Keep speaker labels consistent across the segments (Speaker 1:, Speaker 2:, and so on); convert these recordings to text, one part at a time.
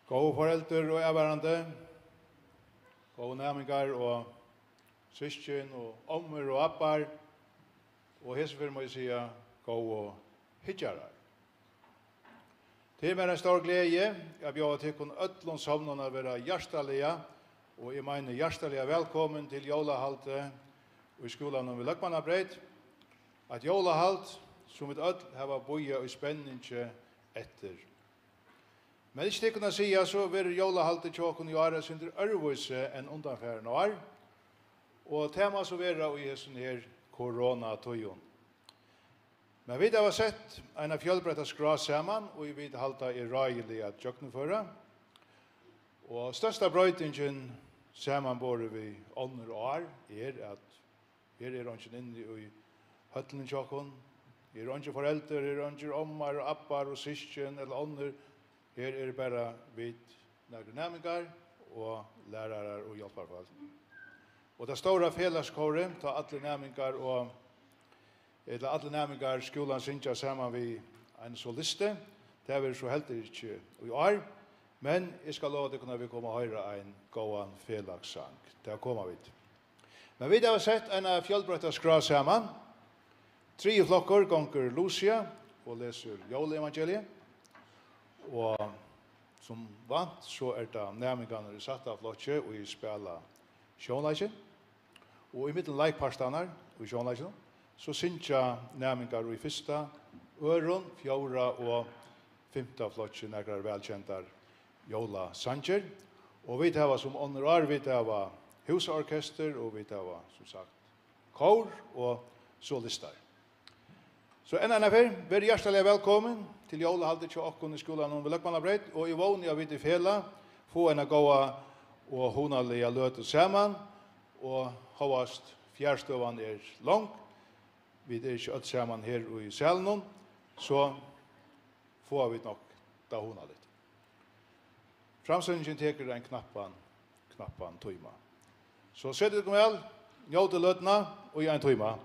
Speaker 1: Gode foreldre og erværende, gode nærmengar og søsken og ommer og appar, og hesefyr må jeg sige gode hitjarar. Det er en stor glede at bjør til kun ødlån somnen å være hjertelige, og jeg mener hjertelige velkommen til jólahalte i skolen om vi Løkmannabreit, at jólahalt som vi ødl har boja i spenninge etter. Men ikke til å si så vil jólahaltet tjåken i året sin ørvise enn undanfæren år, og tema så vil i hessen her koronatøyen. Men vi har sett en av fjellbrettet skra sammen, og vi vil halta i røyelig at tjøkkenføra. Og største brøytingen sammen både vi ånder år at her er ikke inne i høttelen tjåken, her er ikke foreldre, her er ikke ommar og appar og syskjen eller ånder. Her er det bare vidt nærmengar og lærere og hjelperfall. Og det store felleskåret tar alle nærmengar og alle nærmengar skolen synger sammen ved en soliste. Det er vi så heldig ikke i år, men jeg skal love det kunne vi komme og høre en god fellagssang. Det kommer vi til. Men vi har sett en av fjellbrøtta skra sammen. 3 flokker gonger Lucia og leser Jólevangeliet. Og som vant så det nærmengene satt av flotje og i spela sjånleikje. Og i midten leikparstanar i sjånleikje så synes jeg nærmengar i fyrsta, øron, fjora og 5. flotje nærmere velkjentar Jola Sanger. Og vi tar som ånder vi tar husorkester og vi tar som sagt kor og solistar. Så en annan fer, vær hjertelig velkommen til jólahaldet til okken i skolen om Løkmannabreit, og i vågen jeg vidt i fela, få en gåa og honalige løte sammen, og hovast fjærstøvan lang, vi er ikke alt sammen her i salen, så får vi nok da honaligt. Framsendingen teker en knappan tøyma. Så sett dere vel, njøte løtene, og i en tøyma.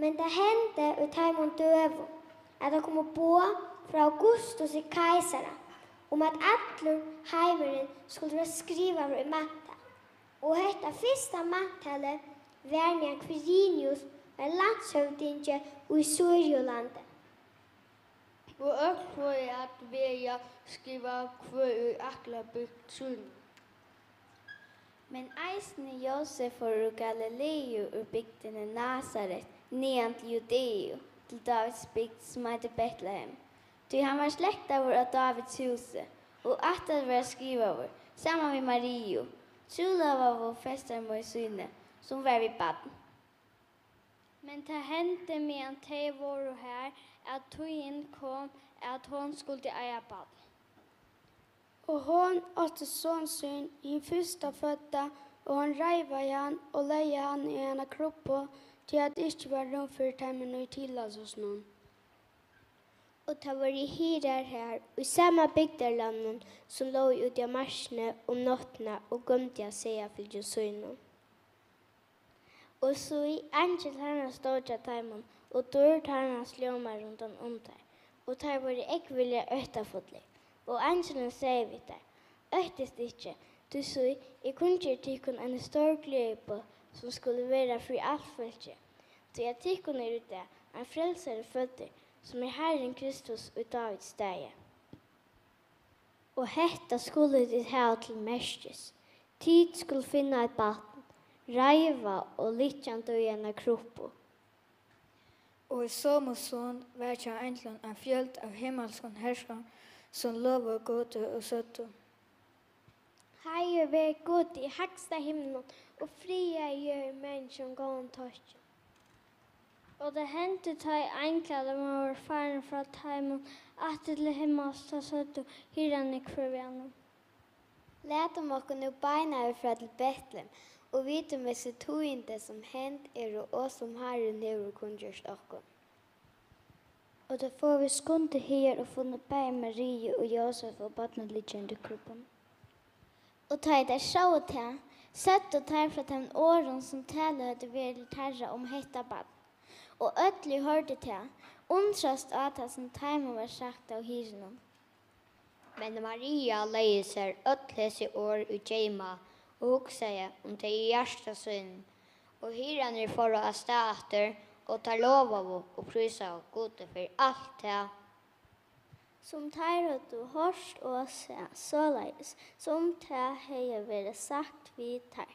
Speaker 2: Men det hände ut Taimon dövo att det kom på från Augustus i kejsara om att alla heimeren skulle vara skriva i matta. Och detta första mattalet var med Quirinius var landshövdinge i Syrjolande.
Speaker 3: Og öll var at veja skriva kvö i akla byggt sun.
Speaker 4: Men eisne Josef og Galileo ur bygdene Nazaret, nean til Judeo, til Davids bygd som heter Betlehem. Ty han var släktavur av Davids huse, og attal var skrivavur, saman med Mario, trulava og festarmor syne, som var vid baden.
Speaker 3: Men det hände medan de var här att tøyen kom att hon skulle eia bad.
Speaker 5: Og hon åtte son sin i första födda, og hon reiva han og leie han i en kroppa til at det ikke var rom for teimen og tillas hos noen.
Speaker 2: Och det var i hirar här i samma bygderlanden som låg ute i marsene om nattene og gomte säga för Josuino.
Speaker 4: Og så i angel hana stod til Taimon, og dør hana slåmar rundt om der. Og der var det ikke vilja øytafotlig. Og angelen sier vi der, øytest ikke, du så jeg kunne ikke tykkun en stor gløype som skulle være fri alt følge. Så jeg tykkun er ute, en frelsere fødder, som er Herren Kristus og Davids steg.
Speaker 2: Og hetta skulle det ha til mestes. Tid skulle finna et batten, reiva og lytjant i en kroppo.
Speaker 6: Og i Somoson var det egentlig en fjöld av himmelskon herskon som lovar gode og søtte.
Speaker 2: Herre vær god i högsta himlen og fria gjør människan gåen torsk.
Speaker 3: Og det hände ta i enklade man var faren fra Taimon at til himmels ta søtt og hyran i kvarvianum.
Speaker 2: Lætum okkur nu beina fra til Betlehem og vite med sitt toginte som hent og som Herren hever kunngjørst okkur.
Speaker 4: Og da får vi skunde her og funnet bei Marie og Josef og badnet liggende kroppen. Og ta i der sjå til, sett og tar fra den åren som taler at det vil terra om hetta bad. Og ødelig hørte til, undrast at det som Taimon var sagt av hyrenom.
Speaker 7: Men Maria leier seg ødlese år ut hjemme og hugsa om det i hjertasyn. Og hyran er for å stater og tar lov av og prysa og gode for alt det.
Speaker 4: Som tar du hørst og se såleis, som det har vært sagt vid tar.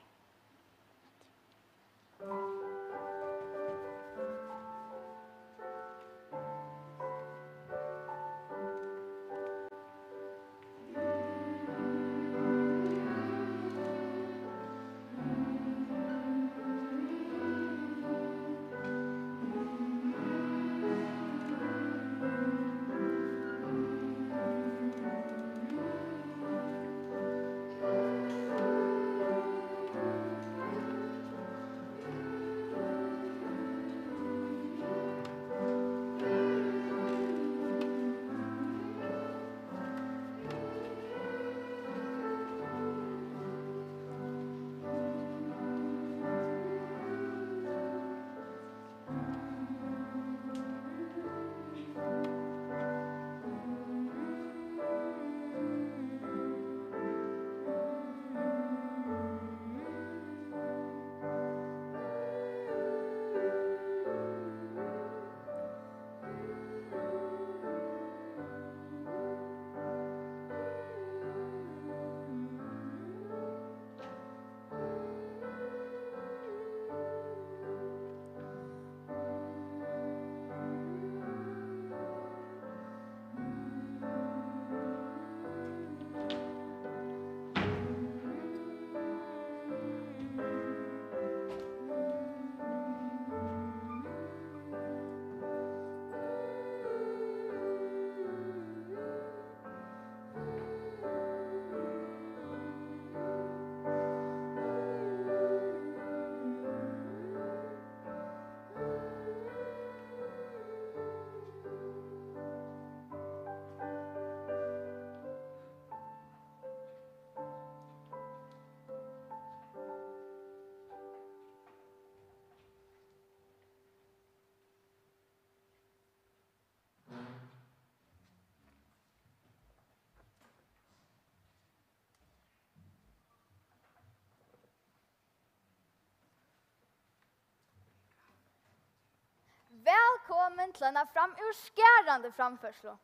Speaker 8: komin til en framurskærande framførsel.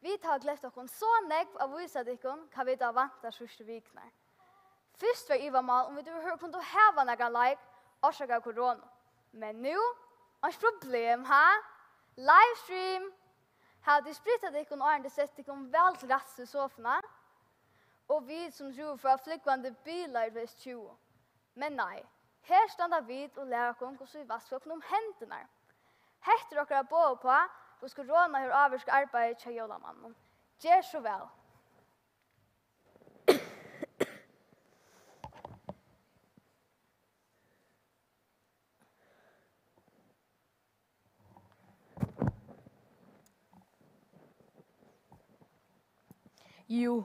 Speaker 8: Vi tar glett okkur så negv av visa dikkun hva vi da vantar sørste viknar. Først var Iva mal om vi hør kunne heva nega like årsak av korona. Men nu, hans problem, ha? Livestream. Har de spritt dikkun og det sett dikkun vel til rett i sofna. Og vi som tror for flikkvande bilar ved 20. Men nei, her standa vi og lærer okkur hvordan vi vasker okkur hendene. Hetter okkur bo på, og korona har avvirsk arbeid til jolamannen. Gjør så vel.
Speaker 9: Jo,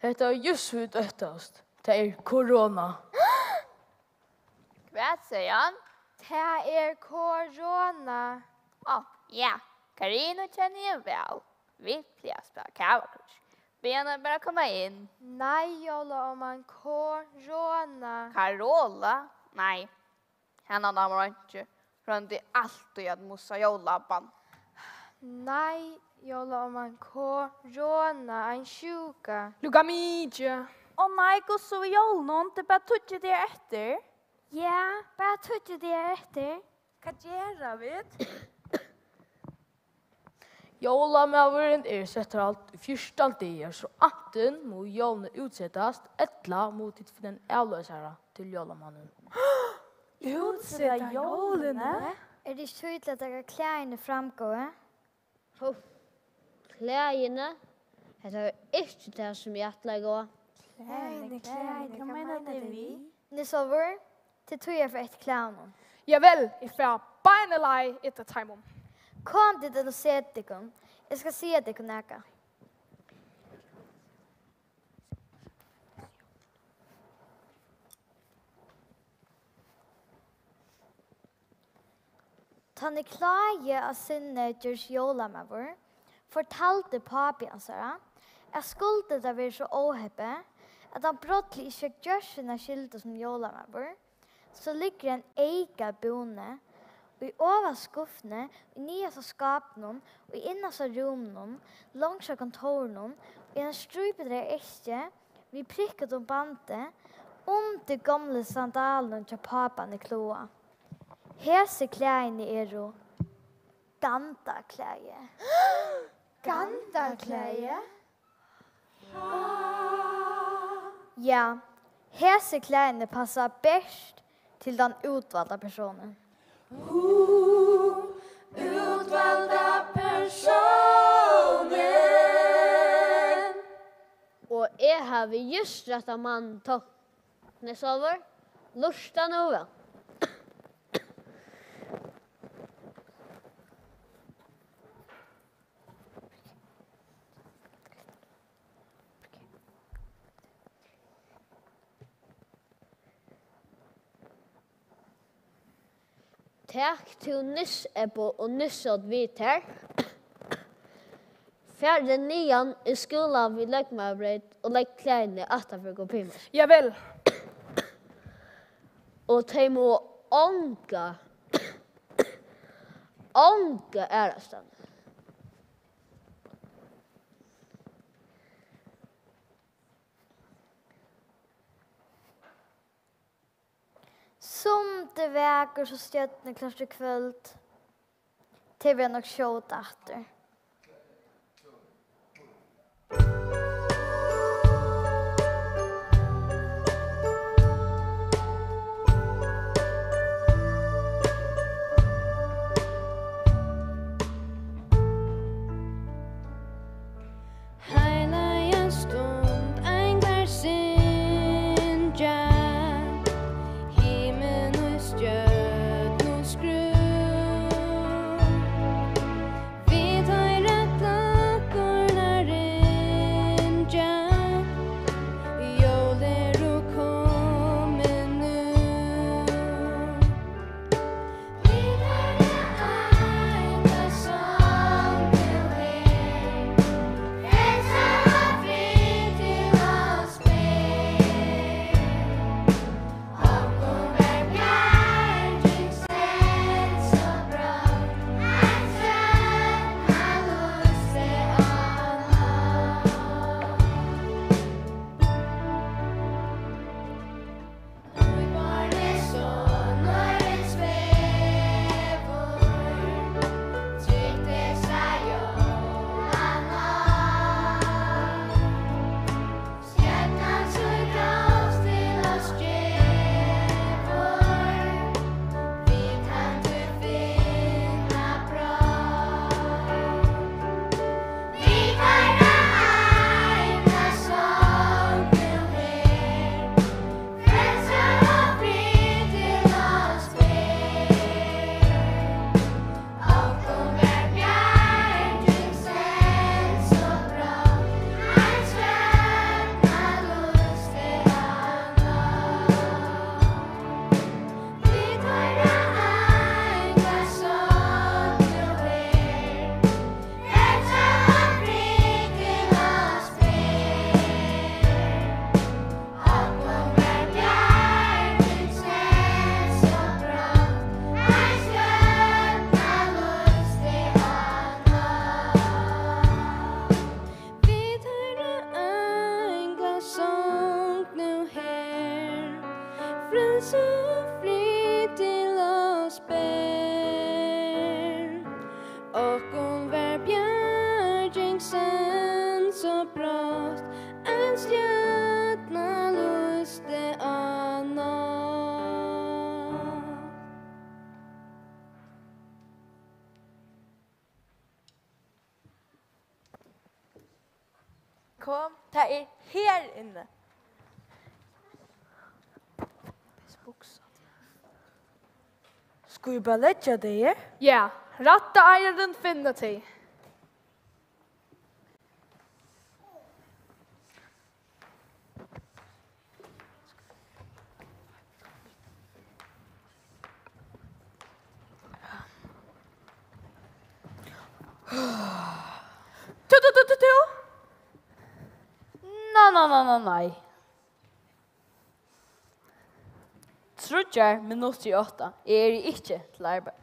Speaker 9: det er just ut øttast. Det er korona.
Speaker 8: Hva sier han? Det er korona.
Speaker 10: Ja. Karino känner jag väl. Vi pleier spela kavakurs. Benen bara komma in.
Speaker 8: Nei, jolla om man korona.
Speaker 10: Carola? Nej. Henne damer inte. Runt i allt och jag måste jollabban.
Speaker 8: Nei, jolla om man korona. En sjuka.
Speaker 9: Luka midje.
Speaker 10: Nej, gå så joll någon. Det bara tutsi det efter.
Speaker 8: Ja, bara tutsi det efter.
Speaker 10: Vad gör vi?
Speaker 9: Jólamaveren setter alt i 14 dager, så anten må jólene utsettes, etla mot den avløsere til jólamannen.
Speaker 6: Utsetta jólene?
Speaker 11: Er det tydelig at dere klærne framgår?
Speaker 7: Klærne? Det er ikke det som jeg atler gå.
Speaker 6: Klærne, hva mener det vi?
Speaker 11: Nissover, det tror jeg for et klærne.
Speaker 12: Ja vel, jeg får beinelei etter timon.
Speaker 11: Kom til det og se dere. Jeg skal si at dere nækker. Tanne klage av sinne gjørs jólamavur, fortalte papi hans jeg skulle det være så åheppe, at han brottelig ikke gjør sine skilder som jólamavur, så ligger en eika bone, og i over skuffene, i nye skapene, og i innas av rommene, langs av kontorene, og i en strupedre ikke, vi prikket om bandet, de gamle sandalene til papan i kloa. Hese klærne er jo gantaklæje.
Speaker 8: Gantaklæje?
Speaker 11: Ja, hese klærne passer best til den utvalgte personen.
Speaker 8: Utvalgte personen.
Speaker 7: Og jeg har vi just rett av mannen til. Nesover, lusta noe. Takk til Nissebbo og Nissod vidt her. Fjerde nian i skolen vi legger meg breit og legger klærne etter for å gå på himmel.
Speaker 12: Ja vel.
Speaker 7: Og de må ånga ærestand.
Speaker 11: Som det väger så stjärnor klart i kvöld. Till vi nog showt efter.
Speaker 13: Vi tar så fri til oss ber. Och om vär bjärgingsen så brått en stjärna luste anna.
Speaker 9: Kom, ta her inne. Skal vi bare letja det her?
Speaker 12: Ja, ratta eieren finner til.
Speaker 9: Nei. Trudjar minutter i 8 ikke til arbeid.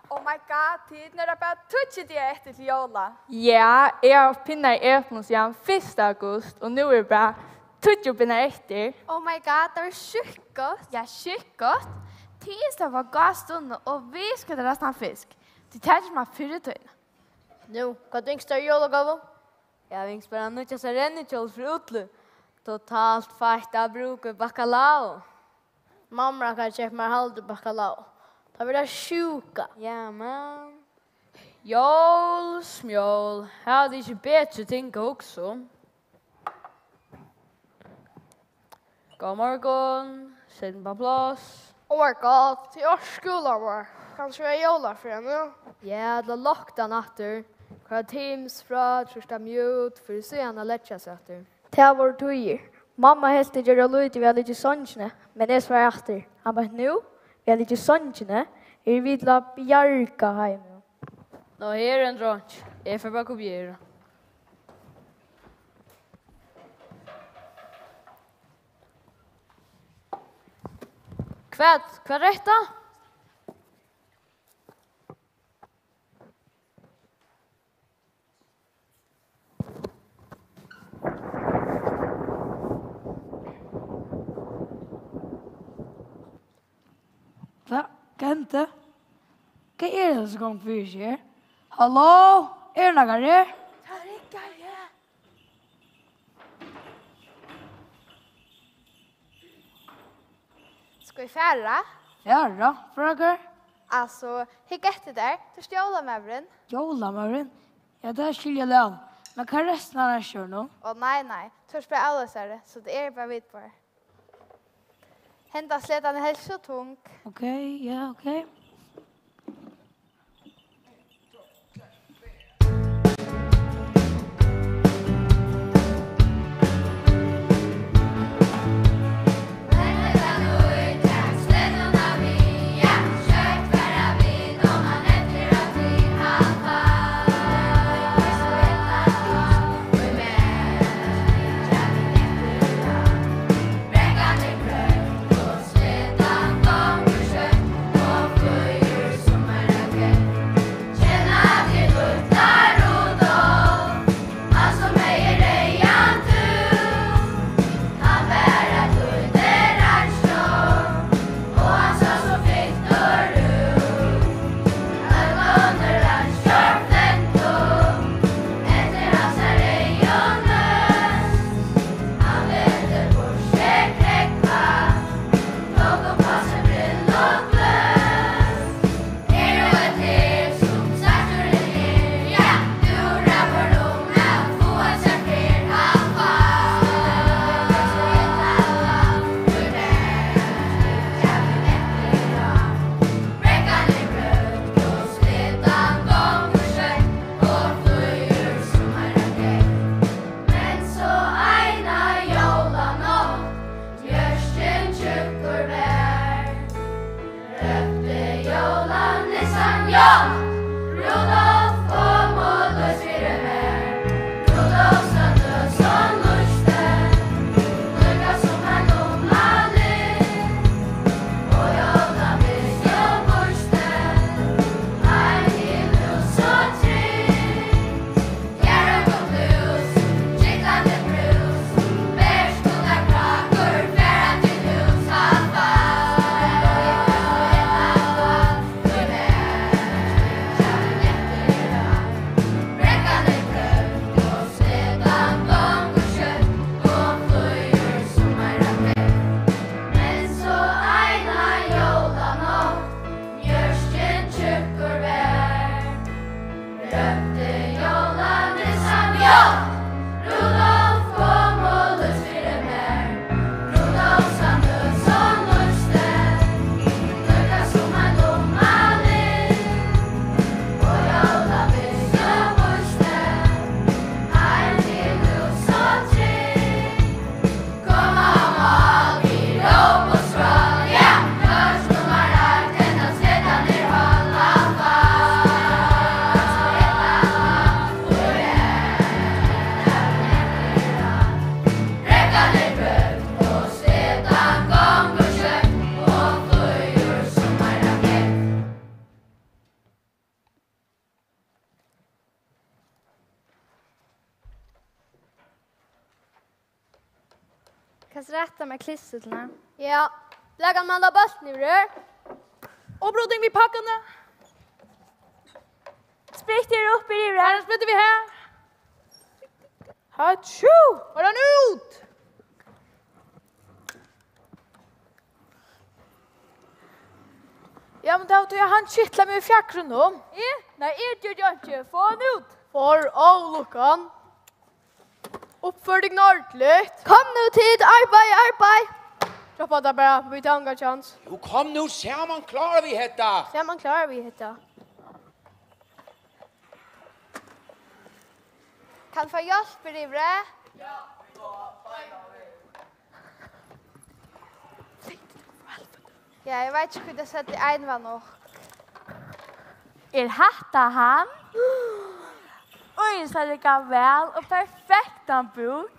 Speaker 12: Oh my god, tiden er bare tutsi det etter til jola.
Speaker 14: Ja, jeg har pinnar i Øpnus igjen 1. august, og nå er det bare tutsi pinnar etter.
Speaker 8: Oh my god, det er sjukt godt.
Speaker 10: Ja, sjukt godt. Tisdag var god stund, og vi skal til resten av fisk. Det tar ikke meg 4 tøyne.
Speaker 15: Nu, hva dyngst er jolagavo? Jeg vings bara nødja seg rennekjål for utlu. Totalt fært av bruke bacalao. Mamma kan kjøpe meg halvdu bacalao. Da blir det sjuka. Ja, men...
Speaker 9: Jål, smjål. Jeg hadde ikke bedre ting også. God morgen. Sitt på plass.
Speaker 12: Oh my god, det er skolen vår. Kanskje vi er jola for henne?
Speaker 15: Ja, det er lokta natter. Hva Teams fra, trusda mute, for så gjerne letja seg etter.
Speaker 6: Det var tøyer. Mamma helt ikke gjør lyd, vi hadde ikke sånne, men jeg svarer etter. Han bare, nå, vi hadde ikke sånne, vi la bjarga hjemme.
Speaker 9: Nå her er en dronk. Jeg får bare kopiere. Hva er dette?
Speaker 16: Kente? Hva er det som kommer for seg? Hallo? Er det noe her?
Speaker 8: Skal vi fære?
Speaker 16: Fære? For dere?
Speaker 8: Altså, hikk etter der. Det er jolamøveren.
Speaker 16: Jolamøveren? Ja, det er skiljer det av. Men hva er resten av den kjører nå?
Speaker 8: Å nei. Tørs ble alle særre, så det er bare vidt på det. Henta sledan er helt så tung.
Speaker 16: Okej, ja, okej.
Speaker 13: Bär skola krakor
Speaker 8: Kan du rätta med klistret?
Speaker 15: Ja, lägger man da bulten i rør.
Speaker 14: Opprodning vi pakkene. Sprit dere opp i rivet. Her splitter vi her. Hatsjo! Var den ut? Ja, men da tog jeg han kittlet med fjærkronen.
Speaker 9: Nei, jeg gjør det ikke. Få han ut.
Speaker 15: For avlukkan.
Speaker 9: Oppfør deg ordentlig.
Speaker 15: Kom nu tid, arbeid.
Speaker 9: Droppa det bare, vi tar en chans.
Speaker 17: Jo, kom nu, ser man klarer vi hetta.
Speaker 15: Ser man klarer vi hetta.
Speaker 8: Kan få hjelp i rivet?
Speaker 15: Ja,
Speaker 8: Ja, jeg vet ikke hva det setter en var nok.
Speaker 14: Hatta han? Oj, så det går väl och perfekt en bok.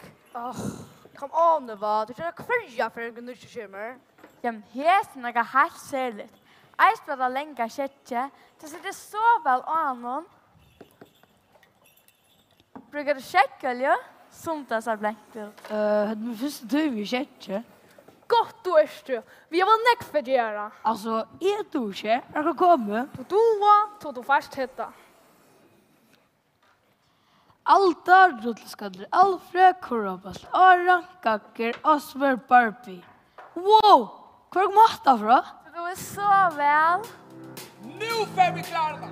Speaker 15: Kom on nu va, du kör kvarja för en gnusche skimmer.
Speaker 14: Ja, men här är något helt särskilt. Jag spelar länge kärtje, det sitter så väl anon. Brukar du checka, eller? Som det så blankt ut.
Speaker 16: Men först du i kärtje.
Speaker 9: Gott du är vi har väl näck för det göra.
Speaker 16: Alltså, du inte? Jag kan komma.
Speaker 9: Du fast hetta.
Speaker 16: Altar rullskaller, Alfred Korobas, Aran Kakker, Osmer Barbie. Wow! Hvor kom matta fra?
Speaker 14: Du är så väl.
Speaker 17: Nu får vi klara det.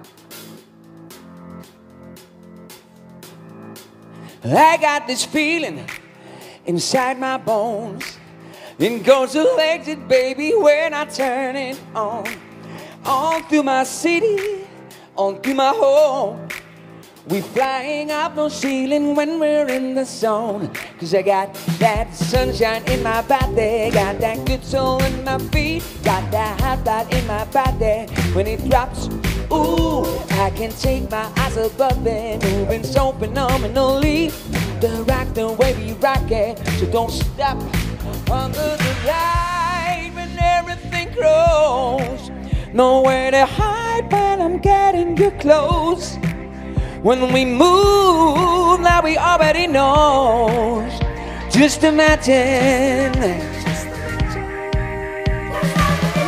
Speaker 17: I got this feeling inside my bones. It goes electric, baby, when I turn it on. On through my city, on through my home. We flying up no ceiling when we're in the zone. 'Cause I got that sunshine in my body, got that good soul in my feet, got that hot blood in my body. When it drops, ooh, I can't take my eyes above it, moving so phenomenally. The way we rock it, so don't stop under the light when everything grows. Nowhere to hide, but I'm getting you close. When we move, now we already know. Just imagine.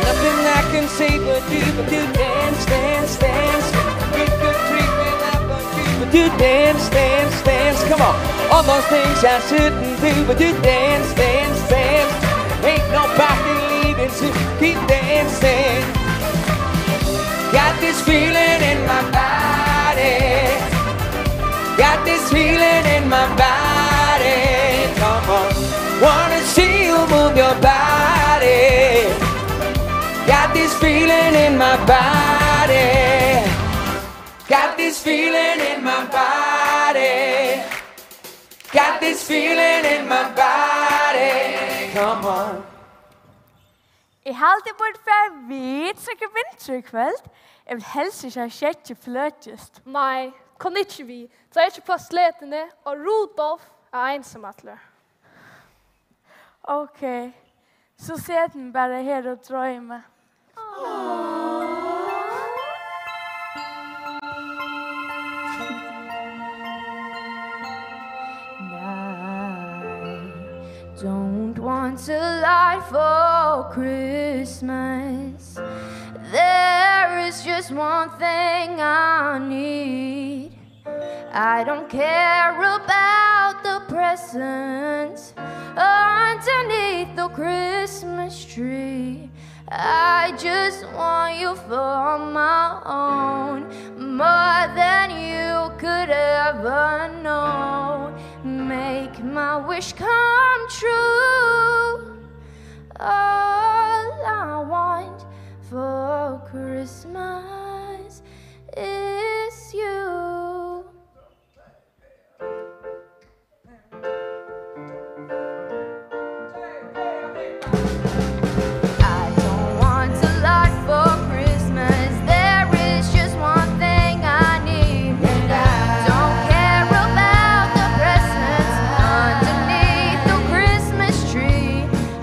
Speaker 17: Nothing I can say but do dance, dance, dance. Good treatment, but do dance, dance, dance. Come on, all those things I shouldn't do, but do dance, dance, dance. Ain't nobody leaving, so keep dancing. Got this feeling in my body. Got this feeling in my body. Come on, wanna see you move your body. Got this feeling in my body. Got this feeling in my body. Got this feeling in my body. Come on.
Speaker 14: Jeg halte bort fra vidt, så ikke vinter i kveld. Jeg vil helst ikke ha kjøttet fløtest.
Speaker 9: Nei, kan ikke vi. Så er ikke på sletene, og Rudolf er ensamatler.
Speaker 14: Ok, så ser den bare her og drømme.
Speaker 13: Don't want a lot for Christmas. There is just one thing I need. I don't care about the presents underneath the Christmas tree. I just want you for my own, more than you could ever know. Make my wish come true. All I want for Christmas is you. I don't want a lot for Christmas. There is just one thing I need, and I don't care about the presents underneath the Christmas tree.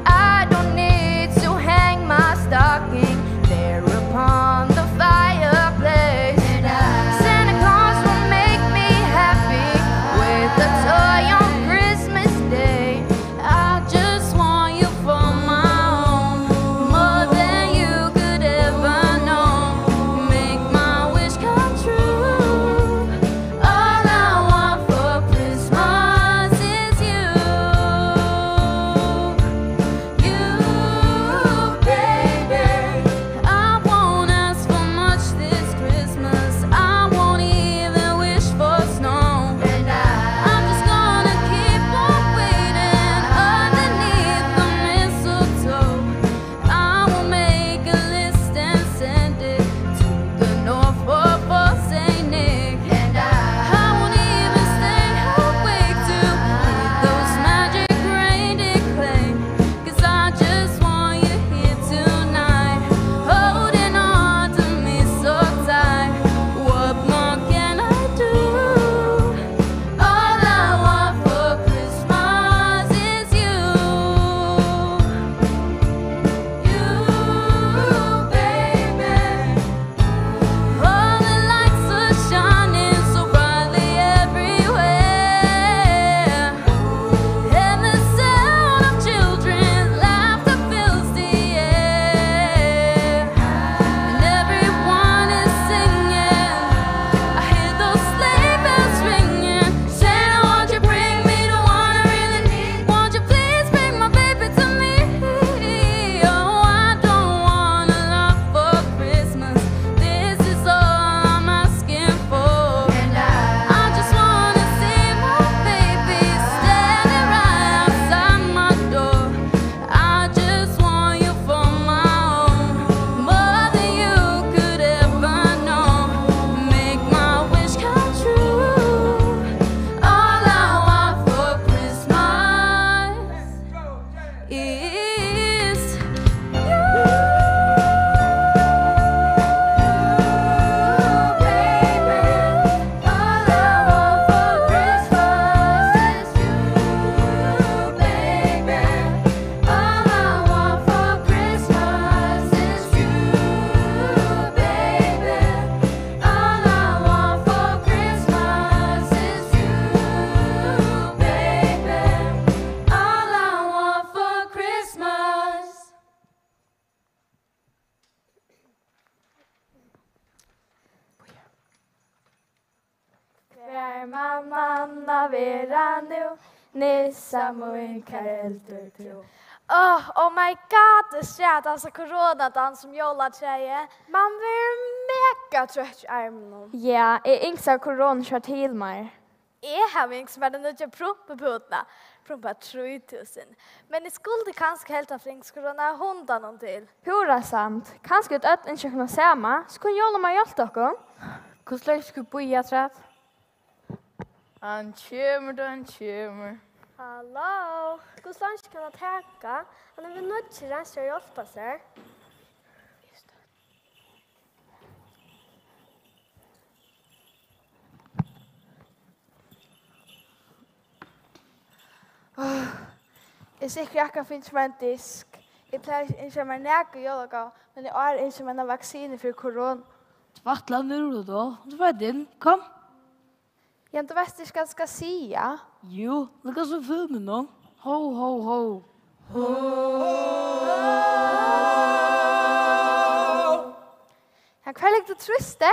Speaker 13: I don't need to hang my stocking there upon the fire.
Speaker 8: kunna vera nu. Nissa mun kareltur tro. Oh my god, det ser alltså coronadans som jolaträje. Man blir mega trött i armen.
Speaker 6: Ja, jag yngsar corona kör till mig.
Speaker 8: Jag har yngsar med den nya proppeputna. Proppa 3000. Men det skulle kanske helt att yngsar corona hundan till.
Speaker 6: Pura sant. Kanske ett öt inte kunna samma. Skulle jag lämna hjälp dock?
Speaker 9: Hur slags skulle boja trätt? Han kommer.
Speaker 8: Hallå, hur slags kan jag täcka? Han är väl nöjd till den så hjälpa sig.
Speaker 14: Jag säkert jag kan finna mig en disk. Jag plejer inte mig näka jolga, men jag är inte med en vaccin för corona.
Speaker 16: Vattla nu då. Du var din. Kom.
Speaker 14: Jag inte vet vad jag ska säga.
Speaker 16: Jo, lukka så filmen då. Ho, ho, ho.
Speaker 14: Han kvar lite truste.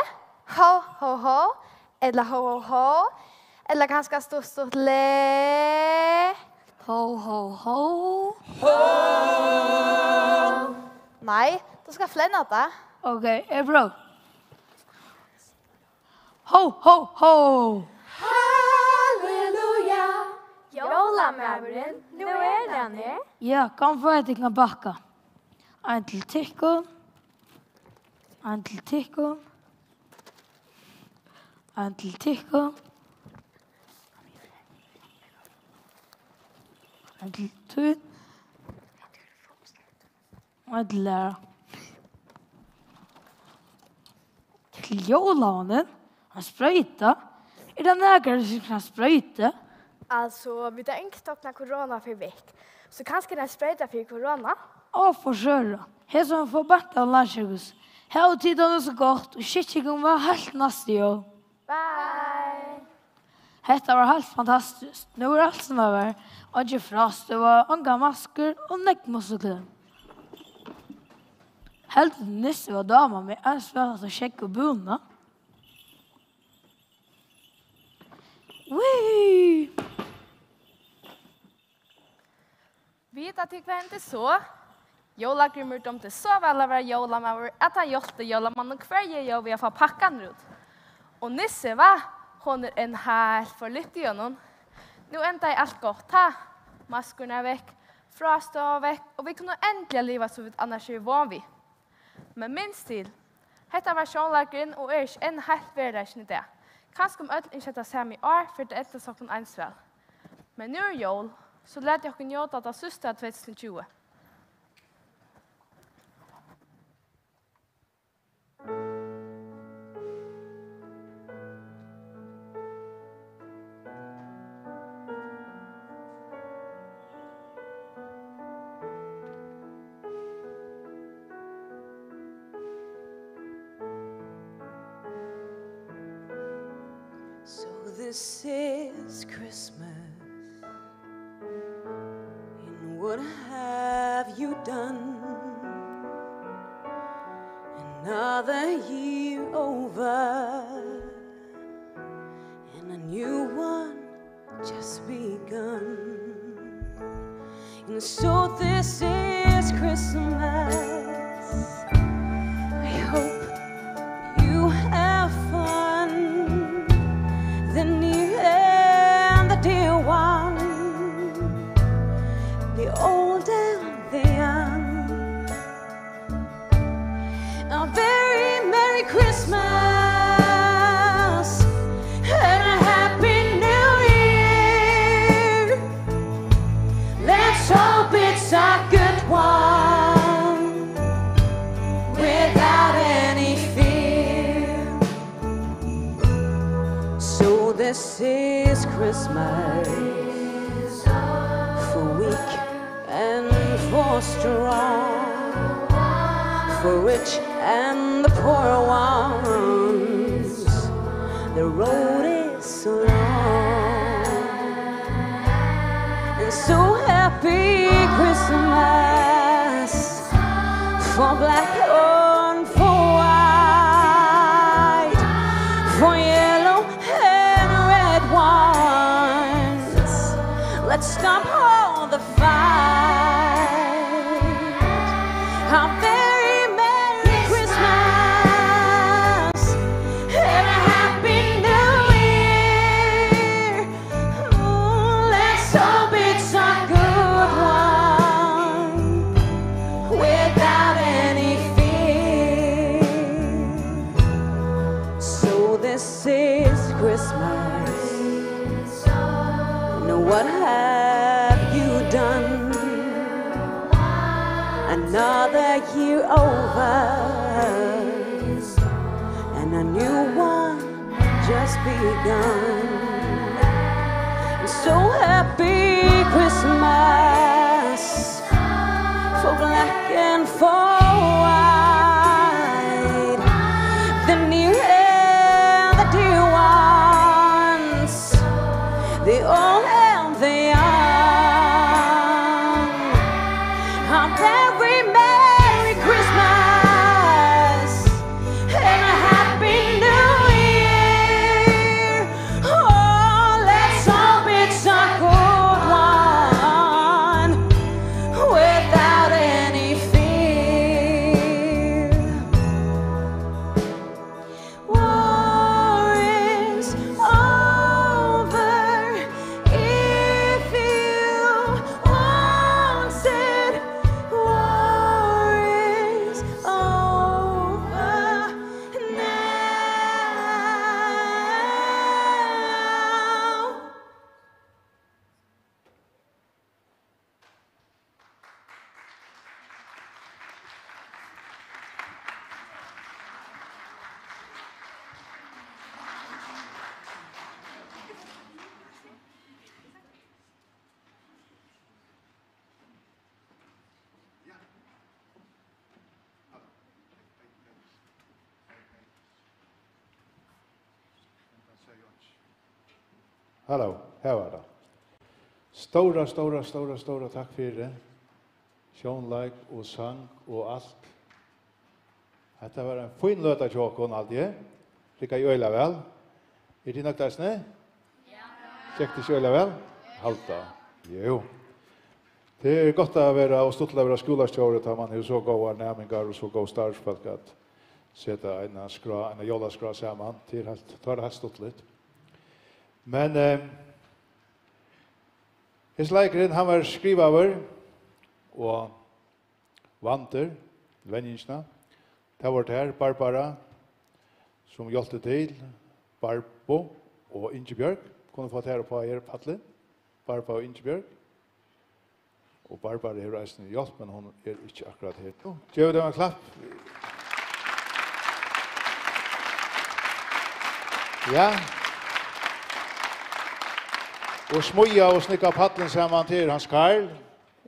Speaker 14: Ho, ho, ho. Eller ho, ho, ho. Eller ganska stort le.
Speaker 16: Ho, ho, ho.
Speaker 14: Nej, du ska flänna det.
Speaker 16: Okej, är bra. Ho, ho, ho.
Speaker 8: Halleluja. Jolamören, nu är den här.
Speaker 16: Ja, kom för att jag kan backa. En till tickon. En till tickon. En till tickon. En till tun. En till lära. Till jolanen. Han spröjta. Är det nägare som kan spröjta?
Speaker 8: Alltså, vi tar inte stockna corona för veck. Så kanske den spröjta för corona.
Speaker 16: För sure. Här som får bättre lunchhus. Här och tiden är så gott och shitchicken var helt nasty.
Speaker 8: Bye!
Speaker 16: Detta var helt fantastiskt. Nu är allt som över. Och inte frost. Det var unga masker och näckmuskeln. Helt nisse var damer med en svärd och check och buna. Wee!
Speaker 18: Vet att det inte så. Jolagrimmer de till så väl över jolamöver att han hjälpte jolamannen kvarje jag vi har fått packan ut. Och Nisse va? Hon är en här för lite honom. Nu ändrar allt gott ha. Maskorna är väck, frosten är väck och vi kunde äntligen leva så vi annars är van vid. Men minst till. Detta var sjönlagren och är en helt världsni det. Kanske om öll inte att säga mig år för det äter saken ens väl. Men nu är jol, så lät jag kunna njóta det sista 2020.
Speaker 17: This is Christmas, and what have you done? Another year over, and a new one just begun. And so this is Christmas. I hope you have fun. The near and the dear one, the old and the young. A very Merry Christmas and a Happy New Year. Let's hope it's a good one without any fear. So this is Christmas for weak and for strong, for rich and the poor ones. The road is so long, and so happy Christmas for black and for white, for yellow and red wine. Let's stop all the fight. A very Merry Christmas and a Happy New Year. Oh, let's hope it's a good one without any fear. So this is Christmas. Now what have you done? Another year over, and a new one just begun. So happy Christmas for black and for white, the near and the dear ones, the old and the young. A very Merry Christmas and a Happy New Year. Oh, let's hope it's a good one without any fear. War is over if you want it. War is over now.
Speaker 1: Hallå, här var det. Stora tack för det. Sjånleik og sang og alt. Dette var en fin løta tjåkon alltid. Rikka i øyla vel. Er det nok dersne? Ja. Kjekt ikke øyla vel? Halta. Jo. Det er godt å være og stått til å være skolastjåret da man har så gode nærmengar og så gode startsfolk at sette en jollaskra sammen. Det er helt stått litt. Men hans leikeren, han var skrivaver og vanter, venninsna. Det var det her, Barbara, som hjelpte til, Barbo og Ingebjørg. Kunne få det her på her paddelen, Barbara og Ingebjørg. Og Barbara er reisen i hjelp, men hun er ikke akkurat her. Gjør det en klapp. Ja. Og smoja og snikka paddelen sammen til Hans Karl.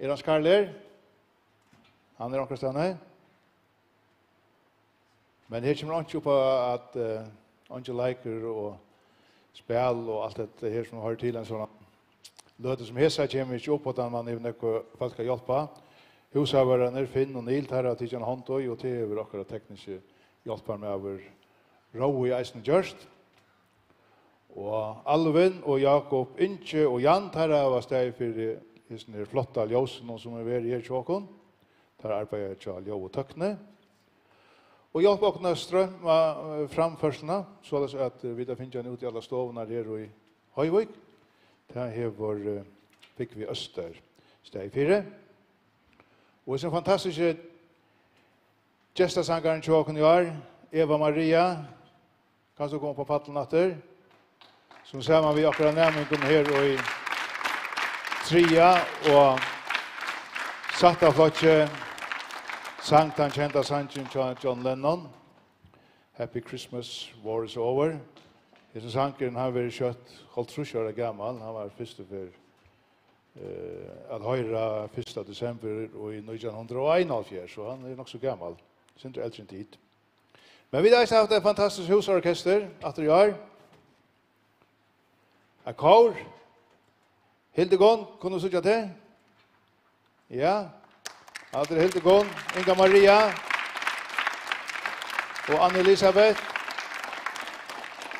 Speaker 1: Er Hans Karl her? Han er akkurat stedet. Men her kommer han ikke på at Angel Leiker og spel og alt dette her som har til en sånn løte som hesa kommer ikke opp på at man er noe folk skal hjelpe. Husaverne Finn og Nilt her har tidligere en hånd og til over akkurat tekniske hjelper med over Rau i Eisen Gjørst. Og Alvin og Jakob Inche og Jan her var steg for disse flotte ljøsene som er ved i her tjåkon. Der arbeider jeg ljøv og tøkne. Og hjelp åkne strømme framførslene, så at vi da finner ut i alle stovene her i Høyvøk. Der hever fikk vi Øster steg 4. Og som fantastiske gestasangeren tjåken i år, Eva Maria, kan du komme på paddelen etter? Som ser man vi akkurat nærmingen her og i Tria og satt av flotje sangt han kjente sangen til John Lennon. Happy Christmas, War is Over. Denne sangen har vært kjøtt holdt trusjøret gammel. Han var første for at høyre 1. desember og i 1941, så han er nok så gammel. Sint er eldre enn tid. Men vi har hatt et fantastisk husorkester etter i år. En kår. Hildegon, kunne du sitte til? Ja. Etter Hildegon, Inga Maria og Anne-Elisabeth.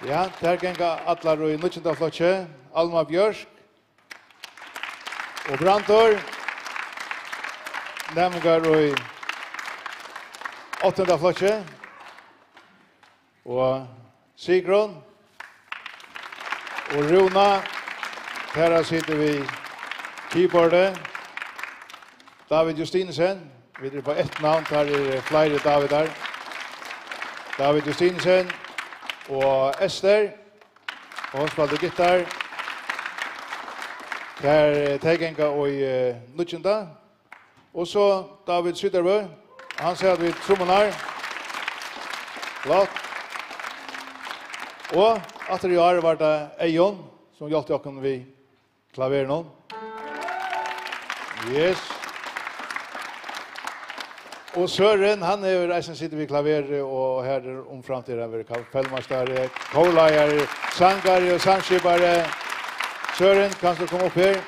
Speaker 1: Ja, der genga atler i 19. flotje. Alma Bjørsk. Og Brantor, nemgar og 8. flotje. Og Sigrun. Og Runa. Her sitter vi keyboardet. David Justinesen. Vi er på ett navn, her flere Davidar. David Justinesen. Og Esther. Og hun spiller gitar. Her tegenka og i Nutsjenda. Og så David Syderbø. Han sier at vi trommer. Flott. Og etter i år var det Eion, som hjalp oss vi klaveren om. Yes. Og Søren, han er reisen sitter vi klaveret, og her omframt er han kapellmastare, kålaier, sangare og sangskipare. Søren, kan du komme opp her?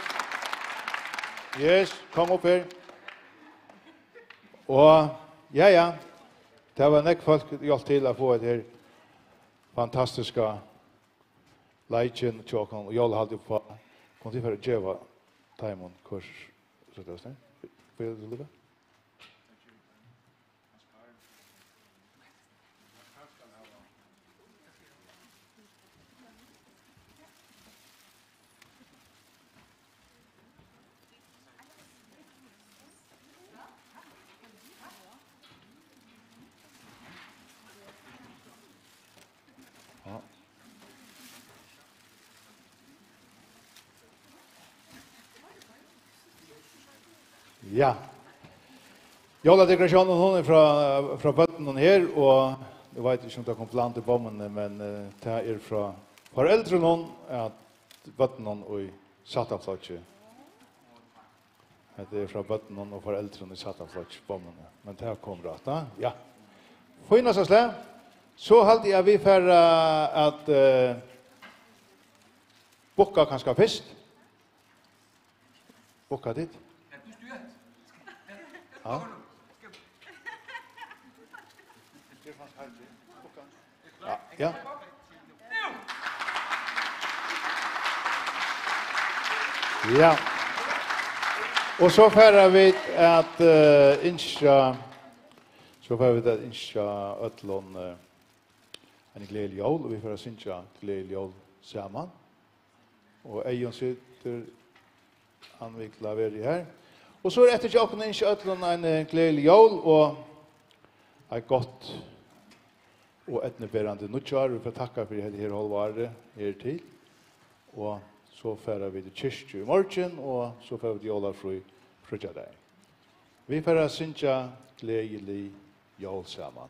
Speaker 1: Yes, kom opp her. Og ja, det var nek folk hjelp til å få et her fantastiska leikjen tjåkan, og jeg hadde på kom til for å gjøre Taimon kurs. Så det var snitt. Får jeg det litt? Ja. Jolla dekorationen hon är från bötten här och jag vet inte om det kom plan till bommen men det är från föräldrarna att bötten och i Sattaflotche. Det är från bötten och föräldrarna i Sattaflotche bommen. Men det här kom rätt, va? Ja. Fina så slä. Så halt jag vi för att boka kanske först. Boka dit. Ja. Ja. Ja. Och så färrar vi att inska ötlon en glädje jul och vi får synka glädje jul samman. Och Eion sitter anvikla vi här. Og så etter tjokken ikke øtlen en gledelig jul og et godt og etneberende nødtjar. Vi får takke for det her holdvare her til. Og så fører vi til kyrkje i morgen og så fører vi til jolafrøy frutja deg. Vi fører synja gledelig jul sammen.